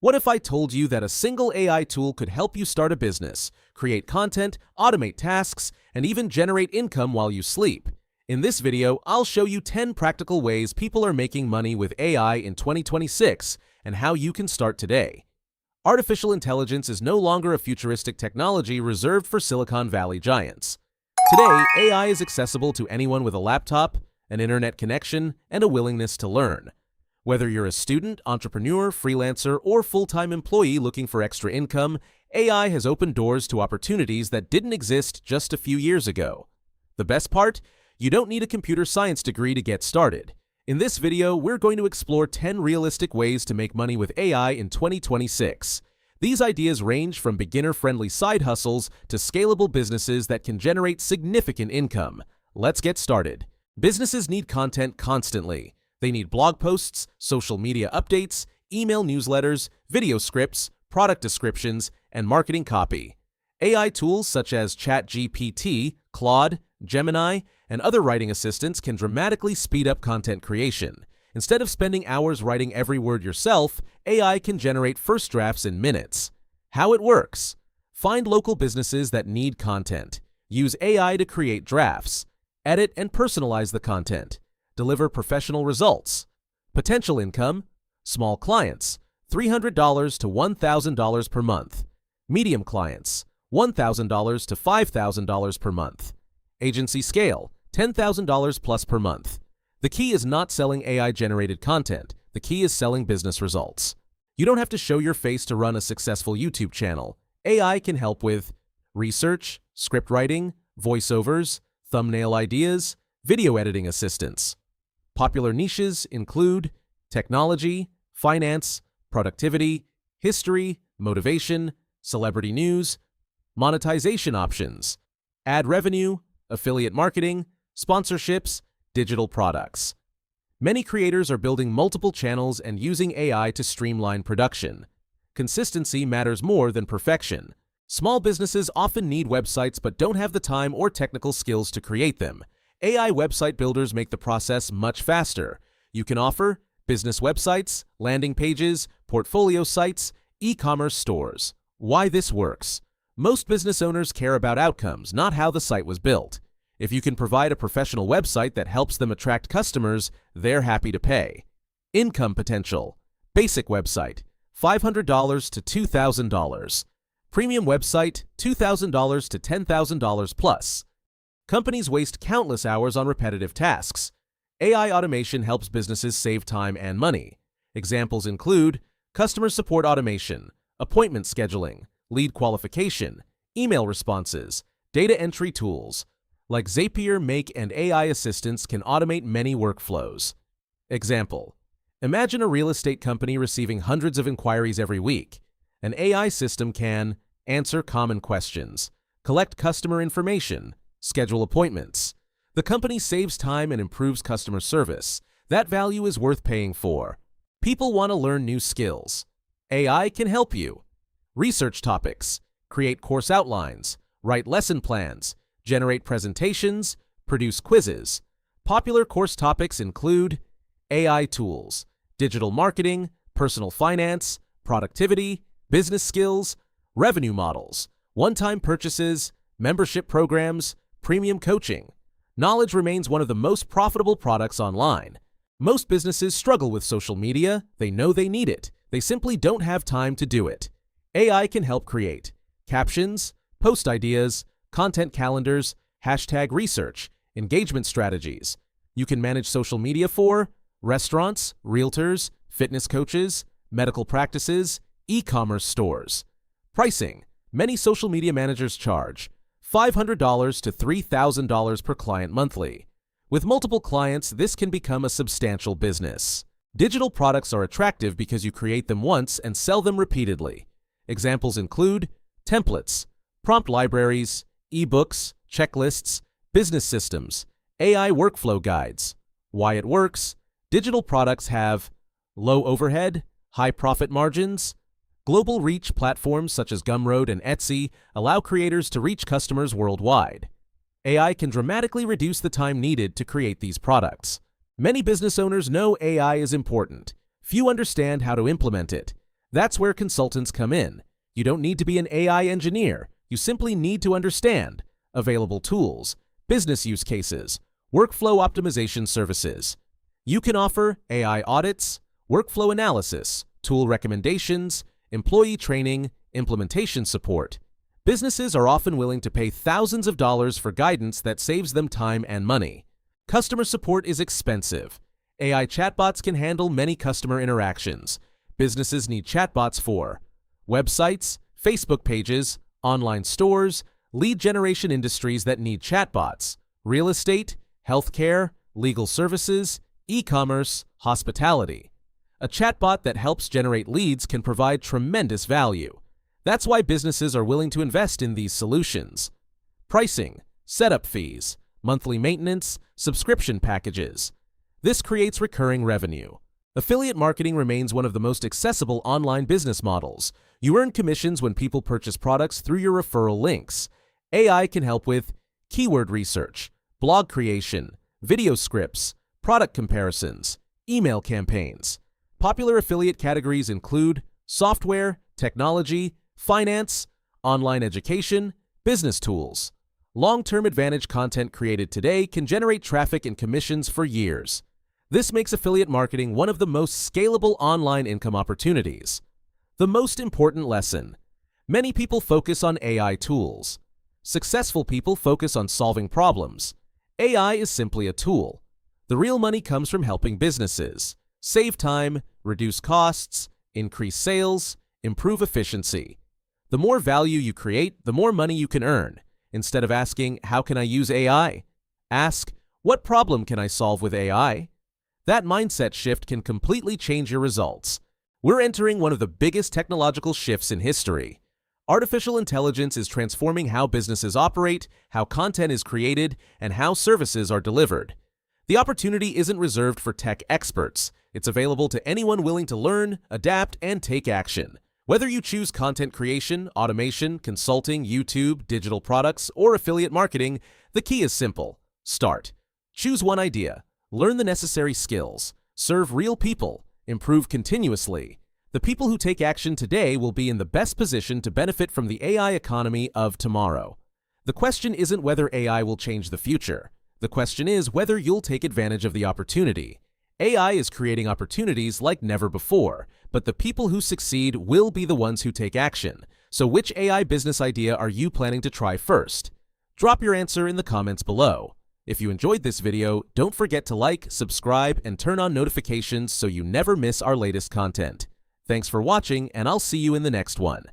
What if I told you that a single AI tool could help you start a business, create content, automate tasks, and even generate income while you sleep? In this video, I'll show you 10 practical ways people are making money with AI in 2026 and how you can start today. Artificial intelligence is no longer a futuristic technology reserved for Silicon Valley giants. Today, AI is accessible to anyone with a laptop, an internet connection, and a willingness to learn. Whether you're a student, entrepreneur, freelancer, or full-time employee looking for extra income, AI has opened doors to opportunities that didn't exist just a few years ago. The best part? You don't need a computer science degree to get started. In this video, we're going to explore 10 realistic ways to make money with AI in 2026. These ideas range from beginner-friendly side hustles to scalable businesses that can generate significant income. Let's get started. Businesses need content constantly. They need blog posts, social media updates, email newsletters, video scripts, product descriptions, and marketing copy. AI tools such as ChatGPT, Claude, Gemini, and other writing assistants can dramatically speed up content creation. Instead of spending hours writing every word yourself, AI can generate first drafts in minutes. How it works: find local businesses that need content. Use AI to create drafts. Edit and personalize the content. Deliver professional results. Potential income: small clients, $300 to $1,000 per month. Medium clients, $1,000 to $5,000 per month. Agency scale, $10,000 plus per month. The key is not selling AI-generated content. The key is selling business results. You don't have to show your face to run a successful YouTube channel. AI can help with research, script writing, voiceovers, thumbnail ideas, video editing assistance. Popular niches include technology, finance, productivity, history, motivation, celebrity news, monetization options, ad revenue, affiliate marketing, sponsorships, digital products. Many creators are building multiple channels and using AI to streamline production. Consistency matters more than perfection. Small businesses often need websites but don't have the time or technical skills to create them. AI website builders make the process much faster. You can offer business websites, landing pages, portfolio sites, e-commerce stores. Why this works? Most business owners care about outcomes, not how the site was built. If you can provide a professional website that helps them attract customers, they're happy to pay. Income potential: basic website, $500 to $2,000. Premium website, $2,000 to $10,000 plus. Companies waste countless hours on repetitive tasks. AI automation helps businesses save time and money. Examples include customer support automation, appointment scheduling, lead qualification, email responses, data entry tools like Zapier, Make, and AI assistants can automate many workflows. Example: imagine a real estate company receiving hundreds of inquiries every week. An AI system can answer common questions, collect customer information, schedule appointments. The company saves time and improves customer service. That value is worth paying for. People want to learn new skills. AI can help you. Research topics: create course outlines, write lesson plans, generate presentations, produce quizzes. Popular course topics include AI tools, digital marketing, personal finance, productivity, business skills, revenue models, one-time purchases, membership programs, premium coaching. Knowledge remains one of the most profitable products online. Most businesses struggle with social media. They know they need it. They simply don't have time to do it. AI can help create captions, post ideas, content calendars, hashtag research, engagement strategies. You can manage social media for restaurants, realtors, fitness coaches, medical practices, e-commerce stores. Pricing: many social media managers charge $500 to $3,000 per client monthly. With multiple clients, this can become a substantial business. Digital products are attractive because you create them once and sell them repeatedly. Examples include templates, prompt libraries, ebooks, checklists, business systems, AI workflow guides. Why it works: digital products have low overhead, high profit margins. Global reach: platforms such as Gumroad and Etsy allow creators to reach customers worldwide. AI can dramatically reduce the time needed to create these products. Many business owners know AI is important. Few understand how to implement it. That's where consultants come in. You don't need to be an AI engineer. You simply need to understand available tools, business use cases, workflow optimization services. You can offer AI audits, workflow analysis, tool recommendations, employee training, implementation support. Businesses are often willing to pay thousands of dollars for guidance that saves them time and money. Customer support is expensive. AI chatbots can handle many customer interactions. Businesses need chatbots for websites, Facebook pages, online stores, lead generation industries that need chatbots, real estate, healthcare, legal services, e-commerce, hospitality. A chatbot that helps generate leads can provide tremendous value. That's why businesses are willing to invest in these solutions. Pricing, setup fees, monthly maintenance, subscription packages. This creates recurring revenue. Affiliate marketing remains one of the most accessible online business models. You earn commissions when people purchase products through your referral links. AI can help with keyword research, blog creation, video scripts, product comparisons, email campaigns. Popular affiliate categories include software, technology, finance, online education, business tools. Long-term advantage content created today can generate traffic and commissions for years. This makes affiliate marketing one of the most scalable online income opportunities. The most important lesson: many people focus on AI tools. Successful people focus on solving problems. AI is simply a tool. The real money comes from helping businesses save time, reduce costs, increase sales, improve efficiency. The more value you create, the more money you can earn. Instead of asking, "How can I use AI?" ask, "What problem can I solve with AI?" That mindset shift can completely change your results. We're entering one of the biggest technological shifts in history. Artificial intelligence is transforming how businesses operate, how content is created, and how services are delivered. The opportunity isn't reserved for tech experts. It's available to anyone willing to learn, adapt, and take action. Whether you choose content creation, automation, consulting, YouTube, digital products, or affiliate marketing, the key is simple. Start. Choose one idea. Learn the necessary skills. Serve real people. Improve continuously. The people who take action today will be in the best position to benefit from the AI economy of tomorrow. The question isn't whether AI will change the future. The question is whether you'll take advantage of the opportunity. AI is creating opportunities like never before, but the people who succeed will be the ones who take action. So which AI business idea are you planning to try first? Drop your answer in the comments below. If you enjoyed this video, don't forget to like, subscribe, and turn on notifications so you never miss our latest content. Thanks for watching, and I'll see you in the next one.